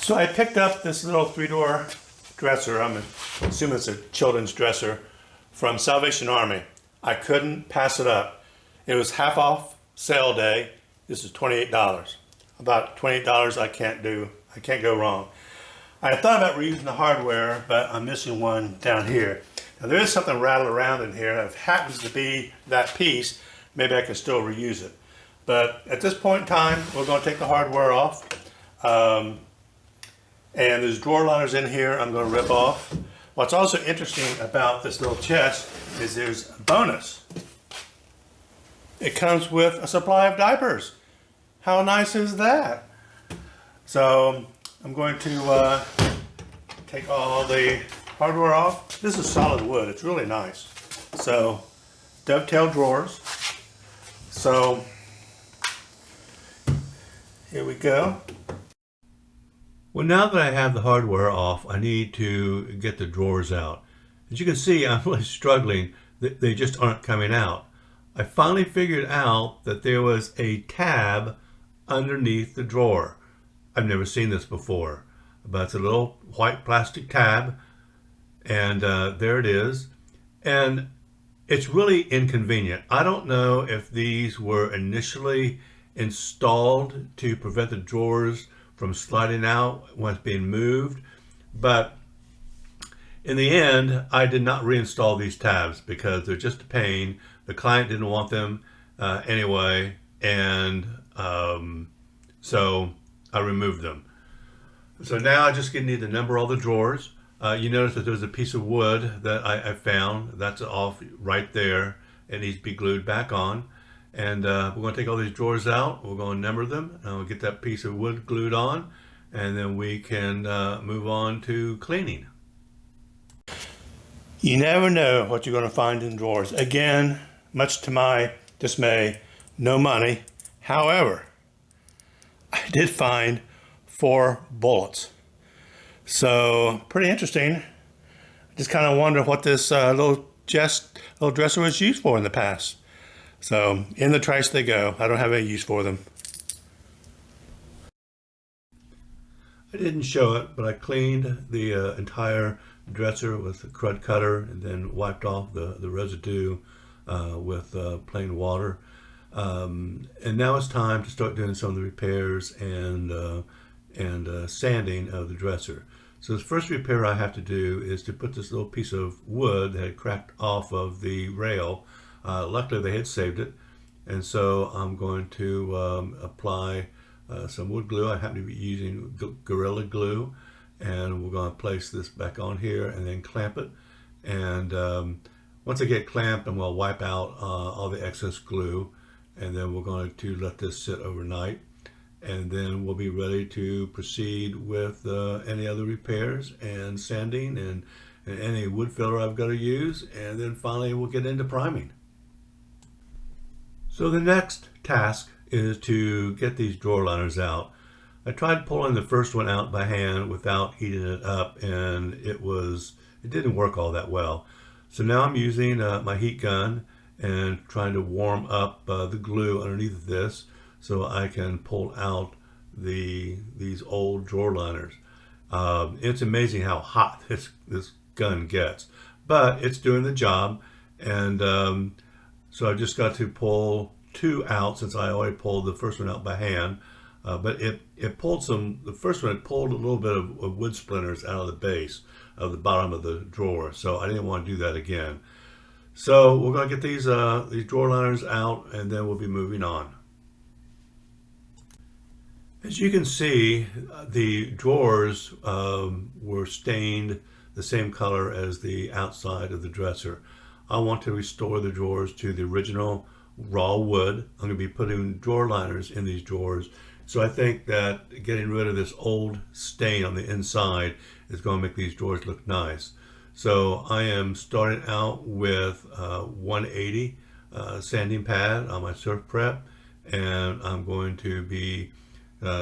So I picked up this little 3-door dresser. I'm assuming it's a children's dresser from Salvation Army. I couldn't pass it up. It was half off sale day. This is $28. About $28 I can't go wrong. I thought about reusing the hardware, but I'm missing one down here. Now there is something rattled around in here. If it happens to be that piece, maybe I can still reuse it. But at this point in time, we're going to take the hardware off. And there's drawer liners in here I'm going to rip off. What's also interesting about this little chest is there's a bonus. It comes with a supply of diapers. How nice is that? So I'm going to take all the hardware off. This is solid wood. It's really nice. So dovetail drawers. So here we go. Well, now that I have the hardware off, I need to get the drawers out. As you can see, I'm really struggling. They just aren't coming out. I finally figured out that there was a tab underneath the drawer. I've never seen this before, but it's a little white plastic tab, and there it is. And it's really inconvenient. I don't know if these were initially installed to prevent the drawers from sliding out when it's being moved, but in the end I did not reinstall these tabs because they're just a pain. The client didn't want them anyway, and so I removed them. So now I just need to number all the drawers. You notice that there's a piece of wood that I found that's off right there. It needs to be glued back on. And we're going to take all these drawers out, we're going to number them, and we'll get that piece of wood glued on, and then we can move on to cleaning. You never know what you're going to find in drawers. Again, much to my dismay, no money. However, I did find 4 bullets. So, pretty interesting. I just kind of wonder what this little dresser was used for in the past. So in the trash they go. I don't have any use for them. I didn't show it, but I cleaned the entire dresser with a crud cutter and then wiped off the residue with plain water. And now it's time to start doing some of the repairs and sanding of the dresser. So the first repair I have to do is to put this little piece of wood that had cracked off of the rail. Luckily they had saved it, and so I'm going to apply some wood glue. I happen to be using Gorilla Glue, and we're going to place this back on here and then clamp it. And once I get clamped, I'm going to wipe out all the excess glue, and then we're going to let this sit overnight, and then we'll be ready to proceed with any other repairs and sanding and any wood filler I've got to use, and then finally we'll get into priming. So the next task is to get these drawer liners out. I tried pulling the first one out by hand without heating it up, and it didn't work all that well. So now I'm using my heat gun and trying to warm up the glue underneath this so I can pull out these old drawer liners. It's amazing how hot this gun gets, but it's doing the job. And so I've just got to pull 2 out since I already pulled the first one out by hand. But it pulled the first one, it pulled a little bit of wood splinters out of the base of the bottom of the drawer. So I didn't want to do that again. So we're going to get these drawer liners out, and then we'll be moving on. As you can see, the drawers were stained the same color as the outside of the dresser. I want to restore the drawers to the original raw wood. I'm going to be putting drawer liners in these drawers. So I think that getting rid of this old stain on the inside is going to make these drawers look nice. So I am starting out with 180 sanding pad on my SurfPrep, and I'm going to be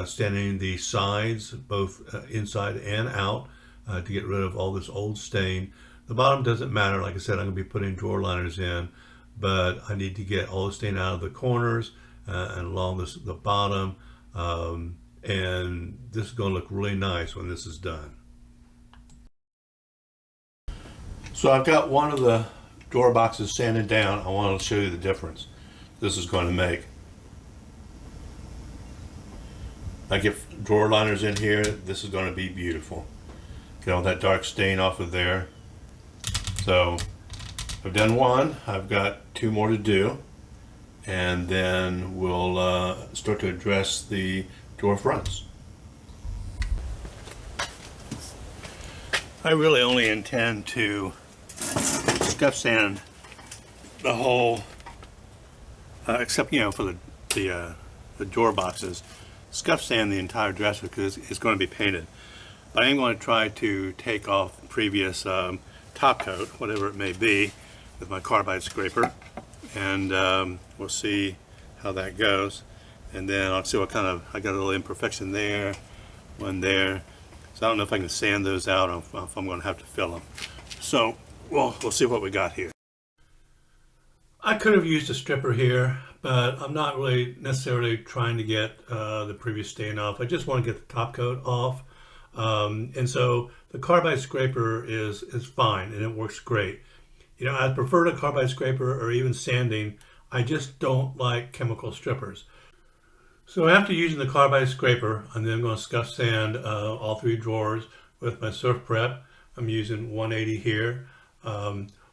sanding the sides, both inside and out, to get rid of all this old stain. The bottom doesn't matter. Like I said, I'm going to be putting drawer liners in, but I need to get all the stain out of the corners and along the bottom, and this is going to look really nice when this is done. So I've got one of the drawer boxes sanded down. I want to show you the difference this is going to make. I get drawer liners in here. This is going to be beautiful. Get all that dark stain off of there. So I've done one. I've got two more to do, and then we'll start to address the drawer fronts. I really only intend to scuff sand the whole, except for the drawer boxes, scuff sand the entire dresser because it's going to be painted. But I am going to try to take off the previous top coat, whatever it may be, with my carbide scraper, and we'll see how that goes. And then I'll see what kind of, I got a little imperfection there, one there. So I don't know if I can sand those out or if I'm going to have to fill them. So we'll see what we got here. I could have used a stripper here, but I'm not really necessarily trying to get the previous stain off. I just want to get the top coat off. And so the carbide scraper is fine and it works great. I prefer the carbide scraper or even sanding. I just don't like chemical strippers. So after using the carbide scraper, I'm then going to scuff sand all three drawers with my SurfPrep. I'm using 180 here.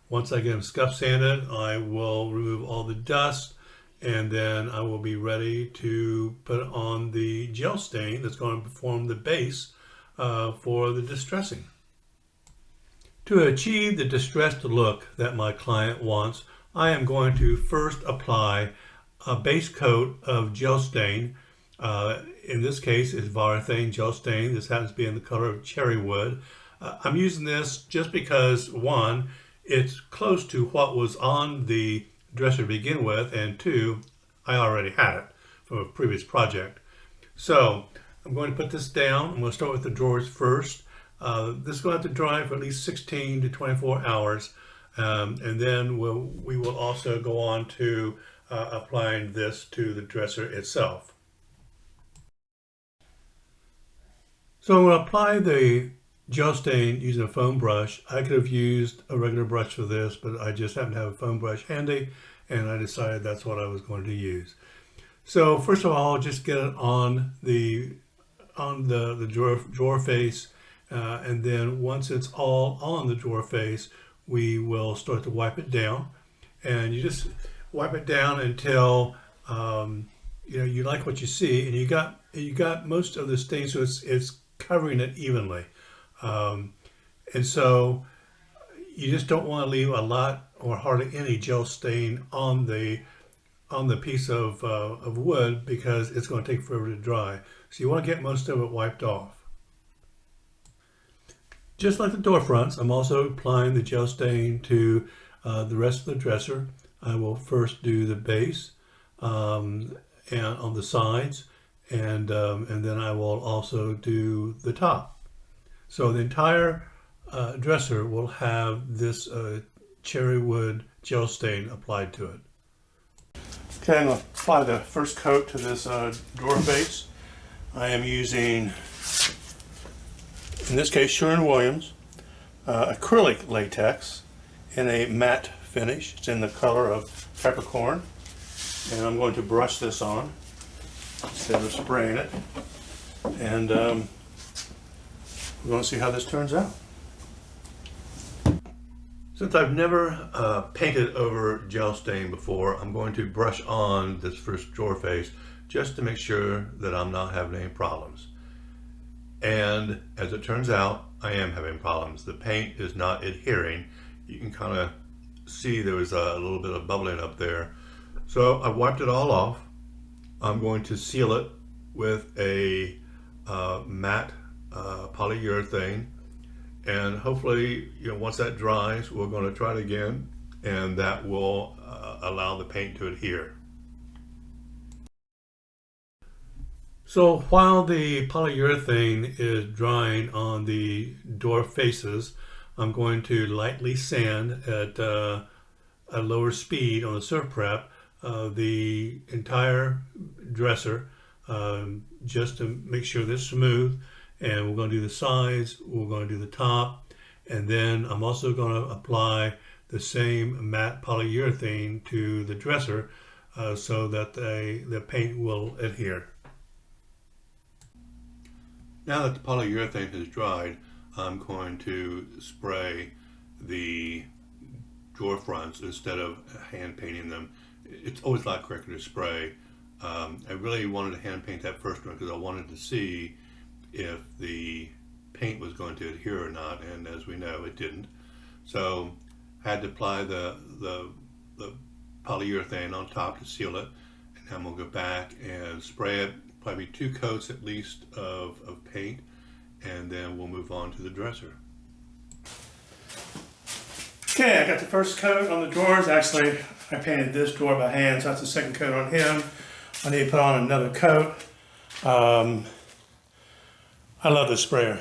Once I get them scuff sanded, I will remove all the dust, and then I will be ready to put on the gel stain that's going to form the base for the distressing. To achieve the distressed look that my client wants, I am going to first apply a base coat of gel stain. In this case, it's Varathane gel stain. This happens to be in the color of Cherrywood. I'm using this just because, one, it's close to what was on the dresser to begin with, and two, I already had it from a previous project. So I'm going to put this down. I'm going to start with the drawers first. This is going to have to dry for at least 16 to 24 hours. And then we will also go on to applying this to the dresser itself. So I'm going to apply the gel stain using a foam brush. I could have used a regular brush for this, but I just happen to have a foam brush handy, and I decided that's what I was going to use. So first of all, just get it on the drawer face, and then once it's all on the drawer face, we will start to wipe it down, and you just wipe it down until you like what you see, and you got most of the stain, so it's covering it evenly. And so you just don't want to leave a lot or hardly any gel stain on the piece of wood, because it's going to take forever to dry. So you want to get most of it wiped off. Just like the door fronts, I'm also applying the gel stain to the rest of the dresser. I will first do the base and on the sides, and then I will also do the top. So the entire dresser will have this Cherrywood gel stain applied to it. Okay, I'm going to apply the first coat to this drawer base. I am using, in this case, Sherwin-Williams acrylic latex in a matte finish. It's in the color of Peppercorn, and I'm going to brush this on instead of spraying it, and we're going to see how this turns out. Since I've never painted over gel stain before, I'm going to brush on this first drawer face just to make sure that I'm not having any problems. And as it turns out, I am having problems. The paint is not adhering. You can kind of see there was a little bit of bubbling up there. So I wiped it all off. I'm going to seal it with a matte polyurethane, and hopefully, once that dries, we're going to try it again, and that will allow the paint to adhere. So while the polyurethane is drying on the door faces, I'm going to lightly sand at a lower speed on the SurfPrep the entire dresser, just to make sure they're smooth. And we're going to do the sides, we're going to do the top, and then I'm also going to apply the same matte polyurethane to the dresser so that the paint will adhere. Now that the polyurethane has dried, I'm going to spray the drawer fronts instead of hand painting them. It's always a lot quicker to spray. I really wanted to hand paint that first one because I wanted to see if the paint was going to adhere or not, and as we know, it didn't. So I had to apply the polyurethane on top to seal it, and then we'll go back and spray it, probably 2 coats at least of paint, and then we'll move on to the dresser. Okay, I got the first coat on the drawers. Actually, I painted this drawer by hand, so that's the second coat on him. I need to put on another coat. I love this sprayer.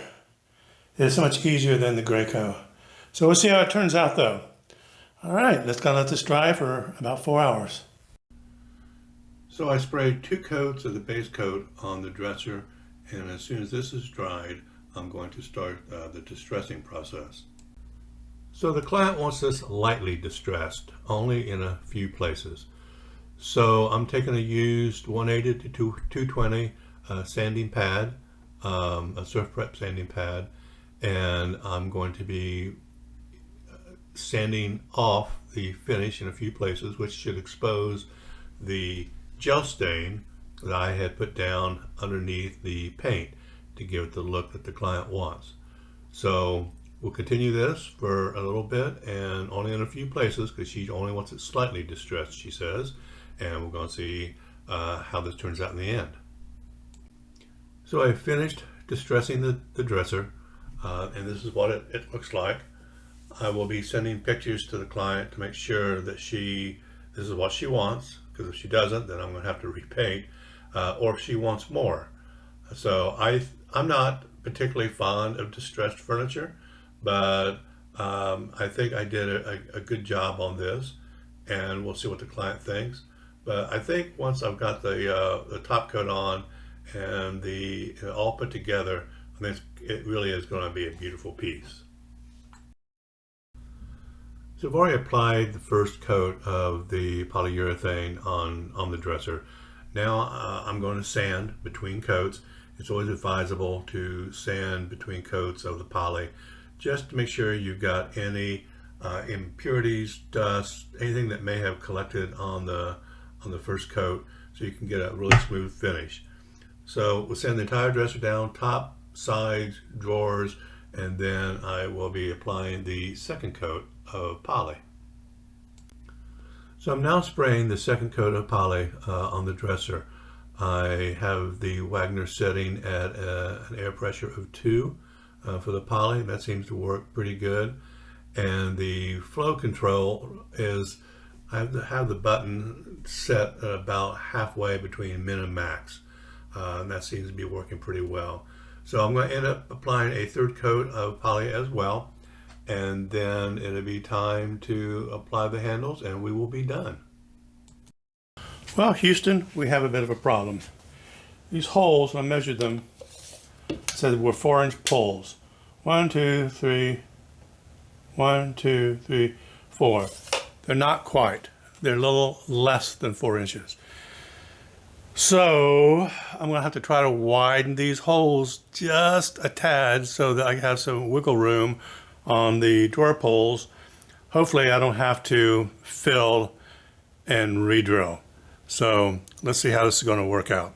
It's so much easier than the Graco. So we'll see how it turns out though. All right, let's go let this dry for about 4 hours. So I sprayed 2 coats of the base coat on the dresser, and as soon as this is dried, I'm going to start the distressing process. So the client wants this lightly distressed, only in a few places. So I'm taking a used 180 to 220 sanding pad, a SurfPrep sanding pad, and I'm going to be sanding off the finish in a few places, which should expose the gel stain that I had put down underneath the paint to give it the look that the client wants. So we'll continue this for a little bit, and only in a few places because she only wants it slightly distressed, she says, and we're going to see how this turns out in the end. So I finished distressing the dresser, and this is what it looks like. I will be sending pictures to the client to make sure that this is what she wants, because if she doesn't, then I'm going to have to repaint, or if she wants more. So I'm not particularly fond of distressed furniture, but I think I did a good job on this, and we'll see what the client thinks. But I think once I've got the top coat on and all put together, I think it really is going to be a beautiful piece. So I've already applied the first coat of the polyurethane on the dresser. Now I'm going to sand between coats. It's always advisable to sand between coats of the poly, just to make sure you've got any impurities, dust, anything that may have collected on the first coat, so you can get a really smooth finish. So we'll sand the entire dresser down, top, sides, drawers, and then I will be applying the second coat of poly. So I'm now spraying the second coat of poly on the dresser. I have the Wagner setting at an air pressure of 2 for the poly. That seems to work pretty good. And the flow control is, I have the button set at about halfway between min and max. And that seems to be working pretty well. So I'm going to end up applying a third coat of poly as well, and then it'll be time to apply the handles and we will be done. Well, Houston, we have a bit of a problem. These holes, when I measured them, said were 4-inch pulls. 1, 2, 3, 1, 2, 3, 4. They're not quite. They're a little less than 4 inches. So I'm going to have to try to widen these holes just a tad so that I have some wiggle room on the drawer pulls. Hopefully I don't have to fill and re-drill. So let's see how this is going to work out.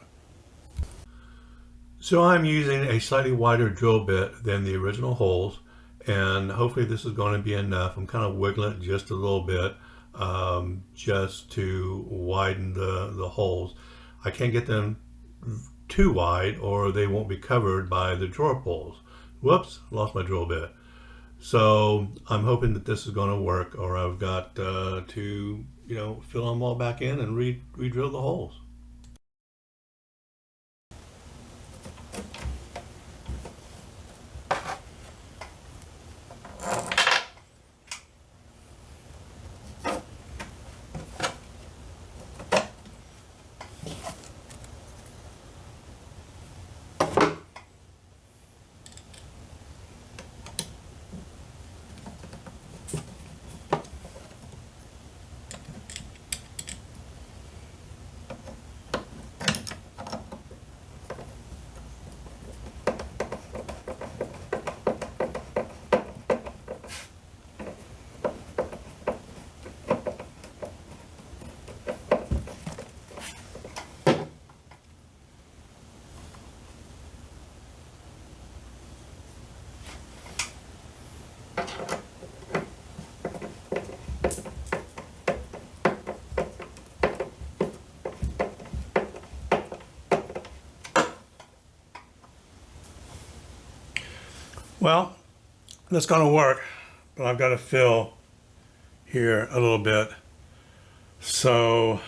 So I'm using a slightly wider drill bit than the original holes, and hopefully this is going to be enough. I'm kind of wiggling it just a little bit just to widen the holes. I can't get them too wide or they won't be covered by the drawer pulls. Whoops, lost my drill bit. So I'm hoping that this is going to work, or I've got to fill them all back in and re-drill the holes. Well, that's going to work, but I've got to fill here a little bit. So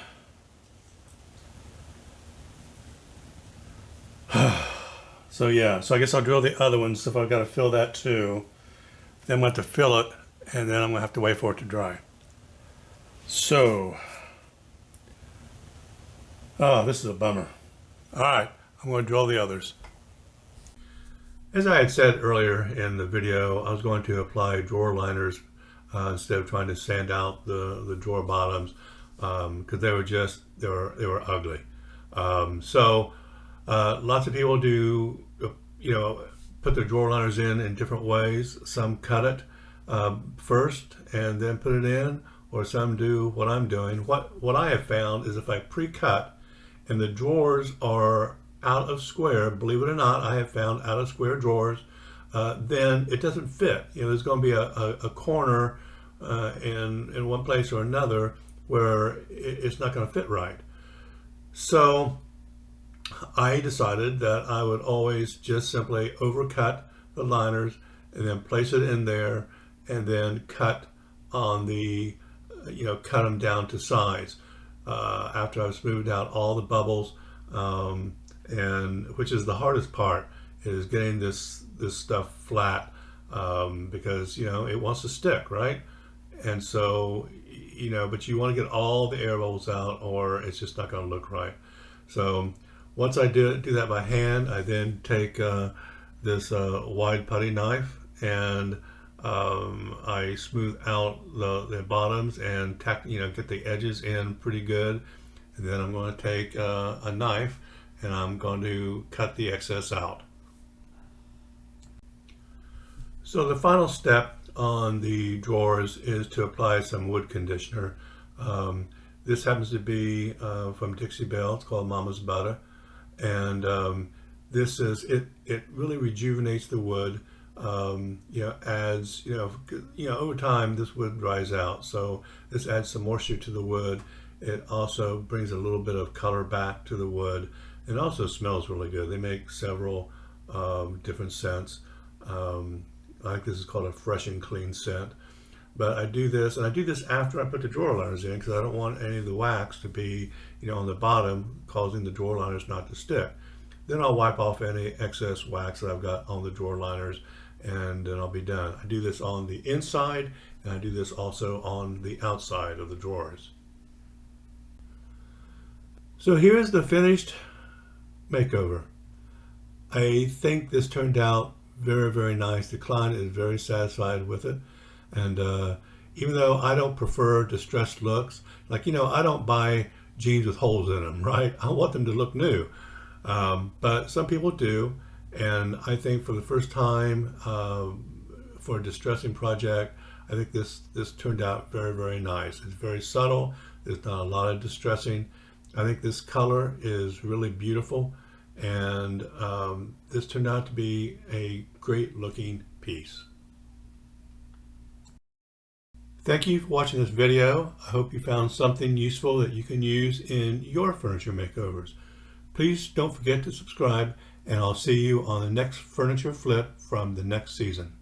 yeah, so I guess I'll drill the other ones if I've got to fill that too. Then I'm going to have to fill it, and then I'm going to have to wait for it to dry. So, oh, this is a bummer. All right, I'm going to drill the others. As I had said earlier in the video, I was going to apply drawer liners instead of trying to sand out the drawer bottoms because they were ugly. Lots of people do, put their drawer liners in different ways. Some cut it first and then put it in, or some do what I'm doing. What I have found is if I pre-cut and the drawers are out of square, believe it or not, I have found out of square drawers, then it doesn't fit. There's going to be a corner in one place or another where it's not going to fit right. So I decided that I would always just simply overcut the liners and then place it in there and then cut on the, cut them down to size after I've smoothed out all the bubbles, and which is the hardest part, is getting this stuff flat because it wants to stick, right? And so but you want to get all the air bubbles out or it's just not going to look right. So once I do that by hand, I then take this wide putty knife and I smooth out the bottoms and get the edges in pretty good. And then I'm going to take a knife and I'm going to cut the excess out. So the final step on the drawers is to apply some wood conditioner. This happens to be from Dixie Belle. It's called Mama's Butter. And this is it really rejuvenates the wood. Adds over time this wood dries out, so this adds some moisture to the wood. It also brings a little bit of color back to the wood. It also smells really good. They make several different scents. I think this is called a fresh and clean scent. But I do this, and I do this after I put the drawer liners in because I don't want any of the wax to be on the bottom, causing the drawer liners not to stick. Then I'll wipe off any excess wax that I've got on the drawer liners, and then I'll be done. I do this on the inside, and I do this also on the outside of the drawers. So here's the finished makeover. I think this turned out very, very nice. The client is very satisfied with it. And even though I don't prefer distressed looks, I don't buy jeans with holes in them, right? I want them to look new. But some people do. And I think for the first time for a distressing project, I think this turned out very, very nice. It's very subtle. There's not a lot of distressing. I think this color is really beautiful. And this turned out to be a great looking piece. Thank you for watching this video. I hope you found something useful that you can use in your furniture makeovers. Please don't forget to subscribe, and I'll see you on the next furniture flip from the next season.